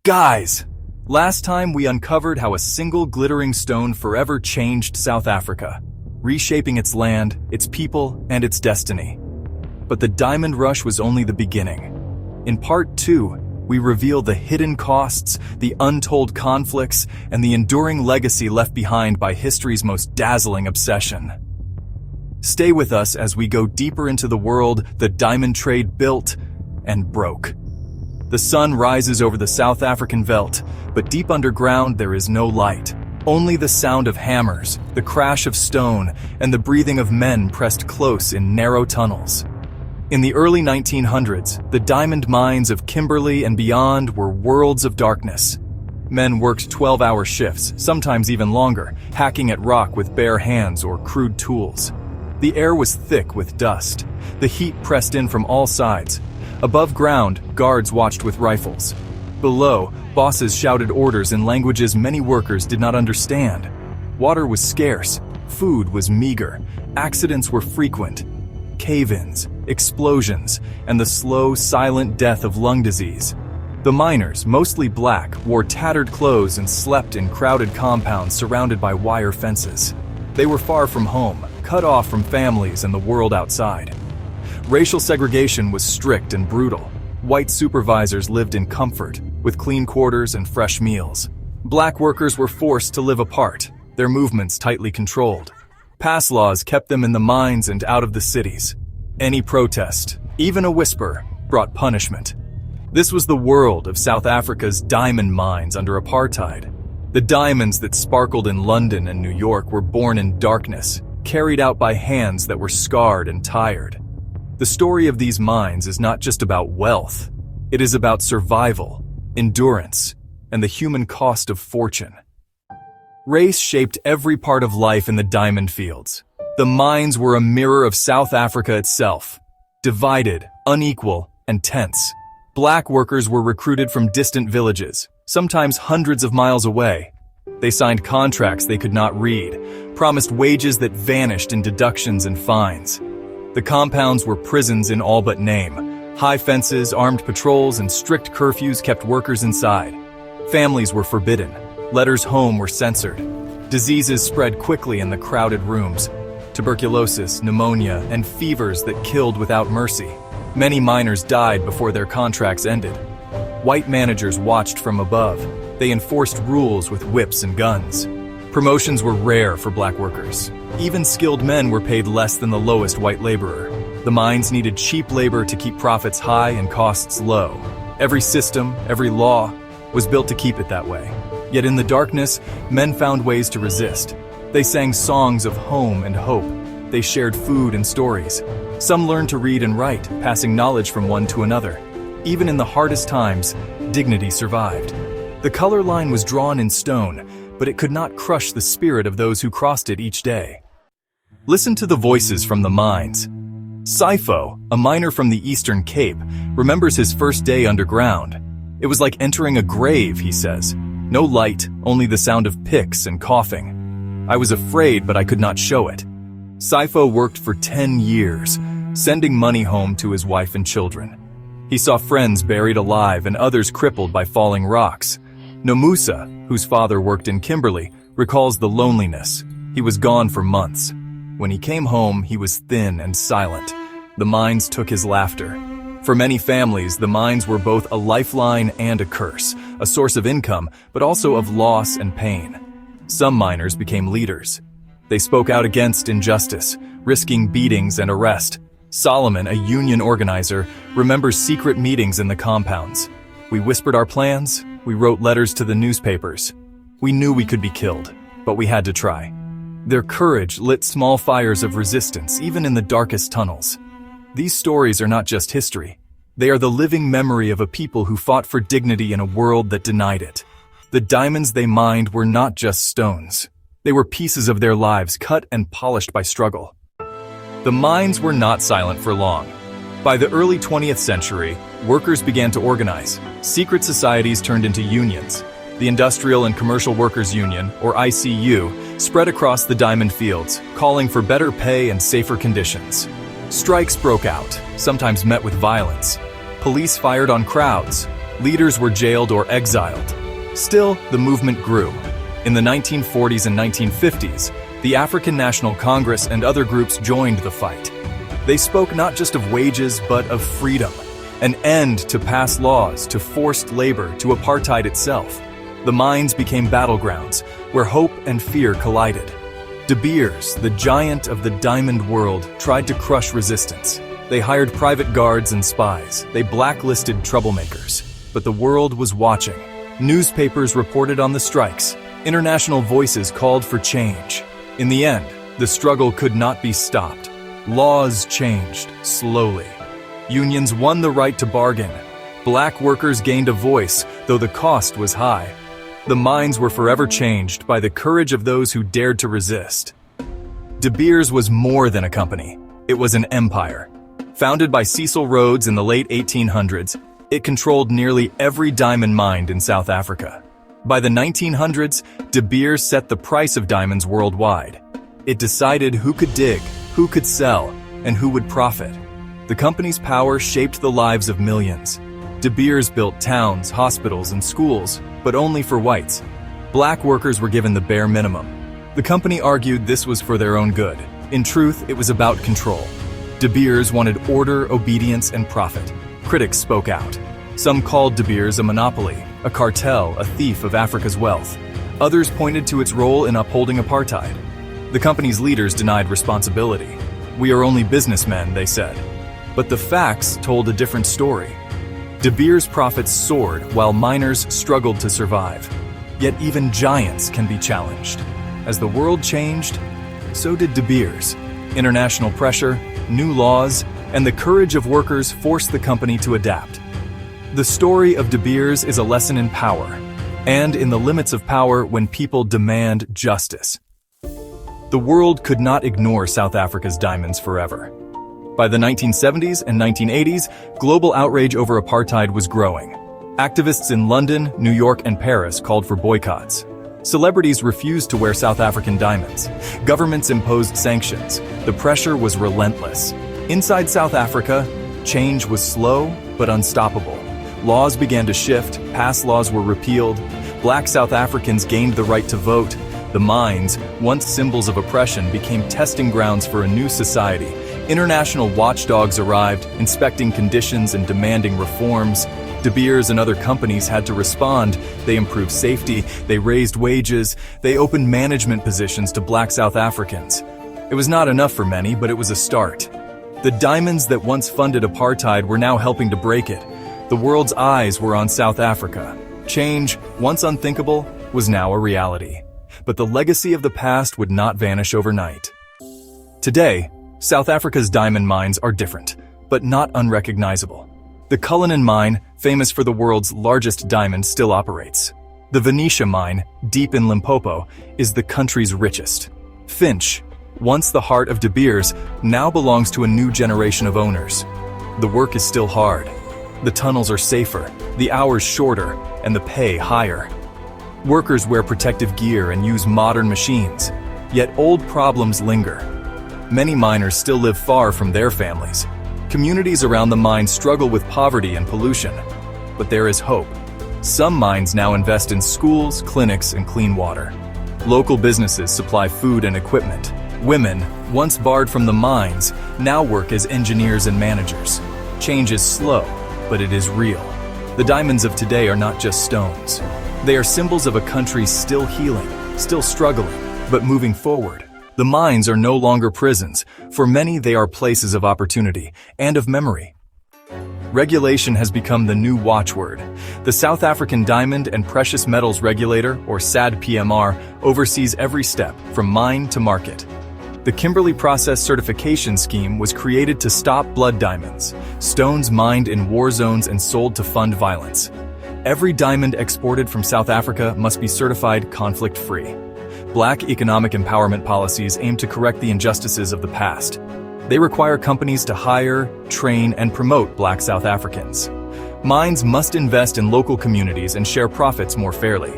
Guys, last time we uncovered how a single glittering stone forever changed South Africa, reshaping its land, its people, and its destiny. But the diamond rush was only the beginning. In part 2, we reveal the hidden costs, the untold conflicts, and the enduring legacy left behind by history's most dazzling obsession. Stay with us as we go deeper into the world the diamond trade built and broke. The sun rises over the South African veldt, but deep underground there is no light. Only the sound of hammers, the crash of stone, and the breathing of men pressed close in narrow tunnels. In the early 1900s, the diamond mines of Kimberley and beyond were worlds of darkness. Men worked 12-hour shifts, sometimes even longer, hacking at rock with bare hands or crude tools. The air was thick with dust. The heat pressed in from all sides. Above ground, guards watched with rifles. Below, bosses shouted orders in languages many workers did not understand. Water was scarce, food was meager, accidents were frequent. Cave-ins, explosions, and the slow, silent death of lung disease. The miners, mostly black, wore tattered clothes and slept in crowded compounds surrounded by wire fences. They were far from home, cut off from families and the world outside. Racial segregation was strict and brutal. White supervisors lived in comfort, with clean quarters and fresh meals. Black workers were forced to live apart, their movements tightly controlled. Pass laws kept them in the mines and out of the cities. Any protest, even a whisper, brought punishment. This was the world of South Africa's diamond mines under apartheid. The diamonds that sparkled in London and New York were born in darkness, carried out by hands that were scarred and tired. The story of these mines is not just about wealth. It is about survival, endurance, and the human cost of fortune. Race shaped every part of life in the diamond fields. The mines were a mirror of South Africa itself, divided, unequal, and tense. Black workers were recruited from distant villages, sometimes hundreds of miles away. They signed contracts they could not read, promised wages that vanished in deductions and fines. The compounds were prisons in all but name. High fences, armed patrols, and strict curfews kept workers inside. Families were forbidden. Letters home were censored. Diseases spread quickly in the crowded rooms. Tuberculosis, pneumonia, and fevers that killed without mercy. Many miners died before their contracts ended. White managers watched from above. They enforced rules with whips and guns. Promotions were rare for black workers. Even skilled men were paid less than the lowest white laborer. The mines needed cheap labor to keep profits high and costs low. Every system, every law, was built to keep it that way. Yet in the darkness, men found ways to resist. They sang songs of home and hope. They shared food and stories. Some learned to read and write, passing knowledge from one to another. Even in the hardest times, dignity survived. The color line was drawn in stone, but it could not crush the spirit of those who crossed it each day. Listen to the voices from the mines. Sifo, a miner from the Eastern Cape, remembers his first day underground. It was like entering a grave, he says. No light, only the sound of picks and coughing. I was afraid, but I could not show it. Sifo worked for 10 years, sending money home to his wife and children. He saw friends buried alive and others crippled by falling rocks. Nomusa, whose father worked in Kimberley, recalls the loneliness. He was gone for months. When he came home, he was thin and silent. The mines took his laughter. For many families, the mines were both a lifeline and a curse, a source of income, but also of loss and pain. Some miners became leaders. They spoke out against injustice, risking beatings and arrest. Solomon, a union organizer, remembers secret meetings in the compounds. We whispered our plans. We wrote letters to the newspapers. We knew we could be killed, but we had to try. Their courage lit small fires of resistance, even in the darkest tunnels. These stories are not just history. They are the living memory of a people who fought for dignity in a world that denied it. The diamonds they mined were not just stones. They were pieces of their lives cut and polished by struggle. The mines were not silent for long. By the early 20th century, workers began to organize. Secret societies turned into unions. The Industrial and Commercial Workers Union, or ICU, spread across the diamond fields, calling for better pay and safer conditions. Strikes broke out, sometimes met with violence. Police fired on crowds. Leaders were jailed or exiled. Still, the movement grew. In the 1940s and 1950s, the African National Congress and other groups joined the fight. They spoke not just of wages, but of freedom, an end to past laws, to forced labor, to apartheid itself. The mines became battlegrounds, where hope and fear collided. De Beers, the giant of the diamond world, tried to crush resistance. They hired private guards and spies. They blacklisted troublemakers. But the world was watching. Newspapers reported on the strikes. International voices called for change. In the end, the struggle could not be stopped. Laws changed, slowly. Unions won the right to bargain. Black workers gained a voice, though the cost was high. The mines were forever changed by the courage of those who dared to resist. De Beers was more than a company. It was an empire. Founded by Cecil Rhodes in the late 1800s, it controlled nearly every diamond mine in South Africa. By the 1900s, De Beers set the price of diamonds worldwide. It decided who could dig, who could sell, and who would profit. The company's power shaped the lives of millions. De Beers built towns, hospitals, and schools, but only for whites. Black workers were given the bare minimum. The company argued this was for their own good. In truth, it was about control. De Beers wanted order, obedience, and profit. Critics spoke out. Some called De Beers a monopoly, a cartel, a thief of Africa's wealth. Others pointed to its role in upholding apartheid. The company's leaders denied responsibility. "We are only businessmen," they said. But the facts told a different story. De Beers' profits soared while miners struggled to survive. Yet even giants can be challenged. As the world changed, so did De Beers. International pressure, new laws, and the courage of workers forced the company to adapt. The story of De Beers is a lesson in power, and in the limits of power when people demand justice. The world could not ignore South Africa's diamonds forever. By the 1970s and 1980s, global outrage over apartheid was growing. Activists in London, New York, and Paris called for boycotts. Celebrities refused to wear South African diamonds. Governments imposed sanctions. The pressure was relentless. Inside South Africa, change was slow but unstoppable. Laws began to shift, past laws were repealed. Black South Africans gained the right to vote. The mines, once symbols of oppression, became testing grounds for a new society. International watchdogs arrived, inspecting conditions and demanding reforms. De Beers and other companies had to respond. They improved safety, they raised wages, they opened management positions to Black South Africans. It was not enough for many, but it was a start. The diamonds that once funded apartheid were now helping to break it. The world's eyes were on South Africa. Change, once unthinkable, was now a reality. But the legacy of the past would not vanish overnight. Today, South Africa's diamond mines are different, but not unrecognizable. The colonial mine, famous for the world's largest diamond, still operates. The Venetia mine, deep in Limpopo, is the country's richest. Finch, once the heart of De Beers, now belongs to a new generation of owners. The work is still hard. The tunnels are safer, the hours shorter, and the pay higher. Workers wear protective gear and use modern machines, yet old problems linger. Many miners still live far from their families. Communities around the mine struggle with poverty and pollution, but there is hope. Some mines now invest in schools, clinics, and clean water. Local businesses supply food and equipment. Women, once barred from the mines, now work as engineers and managers. Change is slow, but it is real. The diamonds of today are not just stones. They are symbols of a country still healing, still struggling, but moving forward. The mines are no longer prisons. For many, they are places of opportunity and of memory. Regulation has become the new watchword. The South African Diamond and Precious Metals Regulator, or SADPMR, oversees every step, from mine to market. The Kimberley Process Certification Scheme was created to stop blood diamonds, stones mined in war zones and sold to fund violence. Every diamond exported from South Africa must be certified conflict-free. Black economic empowerment policies aim to correct the injustices of the past. They require companies to hire, train, and promote Black South Africans. Mines must invest in local communities and share profits more fairly.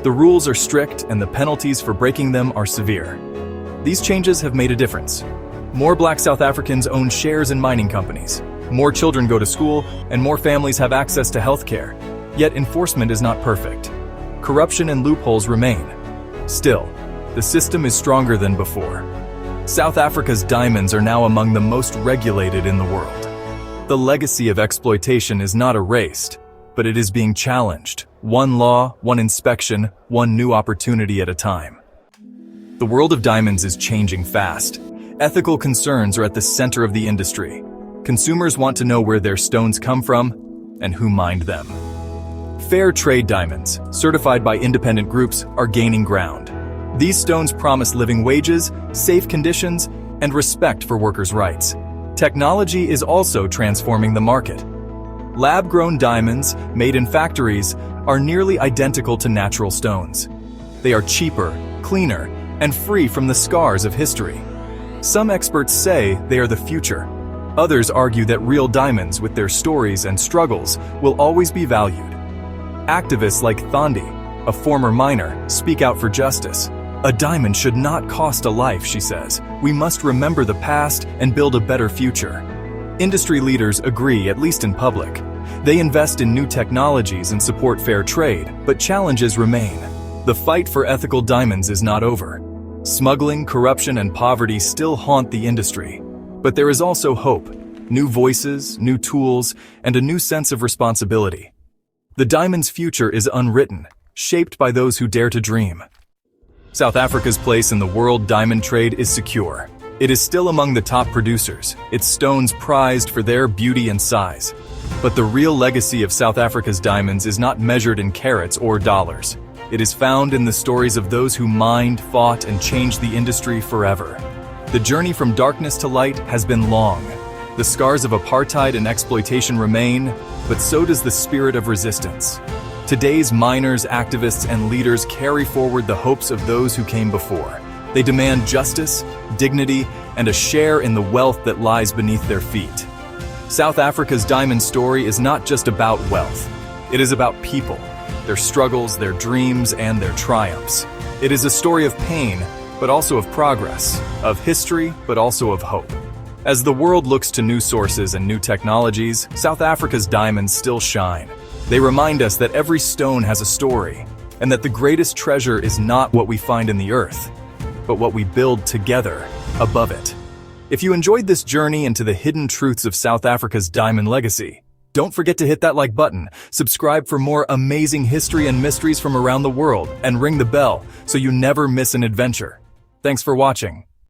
The rules are strict and the penalties for breaking them are severe. These changes have made a difference. More Black South Africans own shares in mining companies. More children go to school, and more families have access to health care. Yet enforcement is not perfect. Corruption and loopholes remain. Still, the system is stronger than before. South Africa's diamonds are now among the most regulated in the world. The legacy of exploitation is not erased, but it is being challenged. One law, one inspection, one new opportunity at a time. The world of diamonds is changing fast. Ethical concerns are at the center of the industry. Consumers want to know where their stones come from and who mined them. Fair trade diamonds, certified by independent groups, are gaining ground. These stones promise living wages, safe conditions, and respect for workers' rights. Technology is also transforming the market. Lab-grown diamonds, made in factories, are nearly identical to natural stones. They are cheaper, cleaner, and free from the scars of history. Some experts say they are the future. Others argue that real diamonds with their stories and struggles will always be valued. Activists like Thandi, a former miner, speak out for justice. A diamond should not cost a life, she says. We must remember the past and build a better future. Industry leaders agree, at least in public. They invest in new technologies and support fair trade, but challenges remain. The fight for ethical diamonds is not over. Smuggling, corruption, and poverty still haunt the industry. But there is also hope, new voices, new tools, and a new sense of responsibility. The diamond's future is unwritten, shaped by those who dare to dream. South Africa's place in the world diamond trade is secure. It is still among the top producers, its stones prized for their beauty and size. But the real legacy of South Africa's diamonds is not measured in carats or dollars. It is found in the stories of those who mined, fought, and changed the industry forever. The journey from darkness to light has been long. The scars of apartheid and exploitation remain, but so does the spirit of resistance. Today's miners, activists, and leaders carry forward the hopes of those who came before. They demand justice, dignity, and a share in the wealth that lies beneath their feet. South Africa's diamond story is not just about wealth. It is about people, their struggles, their dreams, and their triumphs. It is a story of pain, but also of progress, of history, but also of hope. As the world looks to new sources and new technologies, South Africa's diamonds still shine. They remind us that every stone has a story, and that the greatest treasure is not what we find in the earth, but what we build together above it. If you enjoyed this journey into the hidden truths of South Africa's diamond legacy, don't forget to hit that like button, subscribe for more amazing history and mysteries from around the world, and ring the bell so you never miss an adventure. Thanks for watching.